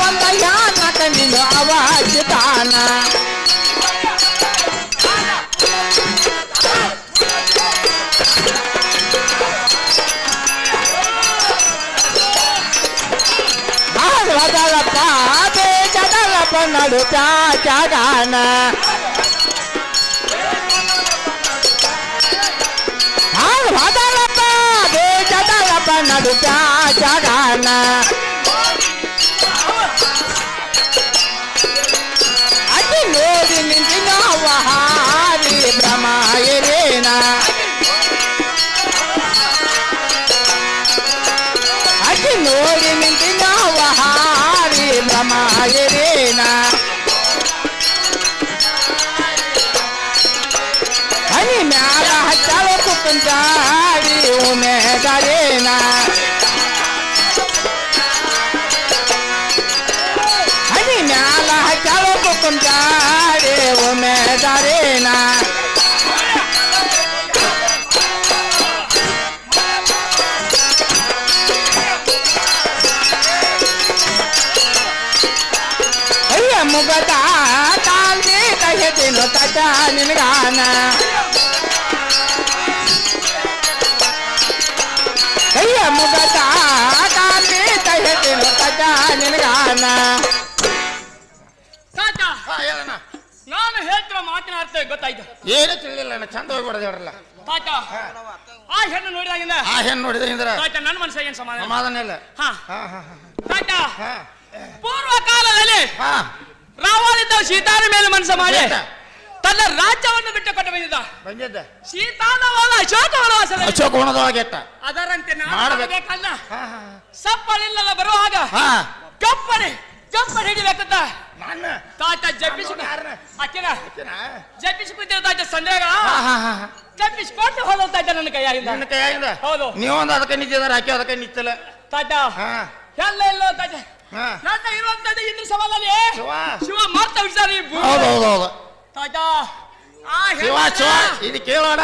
ಒಂದಯಾನ ಕಂಡಿನ ಅವಾಜಿತಾನ ವದಲಪ್ಪ ಬೇಜದಲಪ್ಪ ನಡು ಚಾಗಾನ ವದಲಪ್ಪ ಬೇಜದಲಪ್ಪ ನಡು ಚಾಗಾನ ಅತಿ ನೋಡಿ ನಿಂತಿನ ಹಾರಿ ಭ್ರಮಾಯರೇನ ಅತಿ ನೋಡಿ ನಿಂತಿನ ಹಾರಿ ಭ್ರಮಾಯರೇನ ಹನಿ ಮ್ಯಾಲ ಹಚ್ಚಾಳ ಕುಕ್ಕಂಚಾಡಿ ಉಮೇದಾರೇನ ಹನಿ ಮ್ಯಾಲ ಹಚ್ಚಾಳ ಕುಕ್ಕಂಚಾಡಿ ಉಮೇದಾರೇನ ಮುಗದ ತಾಳ್ಮೆ ಕಹೆದಿನು ತಟ ನಿನಗಾನ ಕೈಯ ಮುಗದ ತಾಳ್ಮೆ ಕಹೆದಿನು ತಟ ನಿನಗಾನ ನಾನು ಹೇಳ್ತಿರೋ ಮಾತಿನ ಅರ್ಥ ಗೊತ್ತಾಯ್ತು ಏನು ತಿಳಿಲಿಲ್ಲ ಚಂದ ಹೋಗ್ಬಿಡದ ಹೇಳ್ರಲ್ಲ ತಾತ ಆ ಹೆಣ್ಣು ನೋಡಿದಾಗಿಂದ ನನ್ನ ಮನಸ್ಸಿಗೆ ಏನು ಸಮಾಧಾನ ಇಲ್ಲ ತಾತ ಪೂರ್ವ ಕಾಲದಲ್ಲಿ ರಾವಣಿದ್ದ ಸೀತಾನ ಮೇಲೆ ಮನಸ್ಸು ಮಾಡಿ ತನ್ನ ರಾಜ್ಯವನ್ನು ಬಿಟ್ಟು ಕೊಟ್ಟು ಬಂದಿದ್ದ ಸೀತಾನವಲ್ಲ ಅಶೋಕವನದೊಳಗೆ ಅದರಂತೆ ಮಾಡಬೇಕಲ್ಲ ಸಪ್ಪಳಿಲ್ಲಲ್ಲ ಬರುವಾಗ ಕಪ್ಪನೆ ಹಿಡಿಬೇಕಂತ ತಾತ ಜಪ್ಪಿಸಿಕೊಂಡಿರೋ ತಾತ ಸಂಧ್ಯಾಗ ಜಪ್ಪಿಸಿಕೊಂಡು ಹೋದ ನನ್ನ ಕೈಯಾಗಿಂದ ಹೌದು ನೀವೊಂದು ಅದಕ್ಕೆ ನಿಂತಿದ್ದಾರೆ ಆಕೆ ಅದಕ್ಕೆ ನಿಂತಿಲ್ಲ ತಾತ ಎಲ್ಲ ಎಲ್ಲೋ ತಾತ ನನ್ನ ಇರುವಂತದ್ದು ಇಂದ್ರ ಸವಾಲಲ್ಲಿ ಶಿವ ಮಾಡ್ತಾ ಬಿಡ್ತಾರೆ ಹೌದು ತಾತ ಶಿವ ಇದು ಕೇಳೋಣ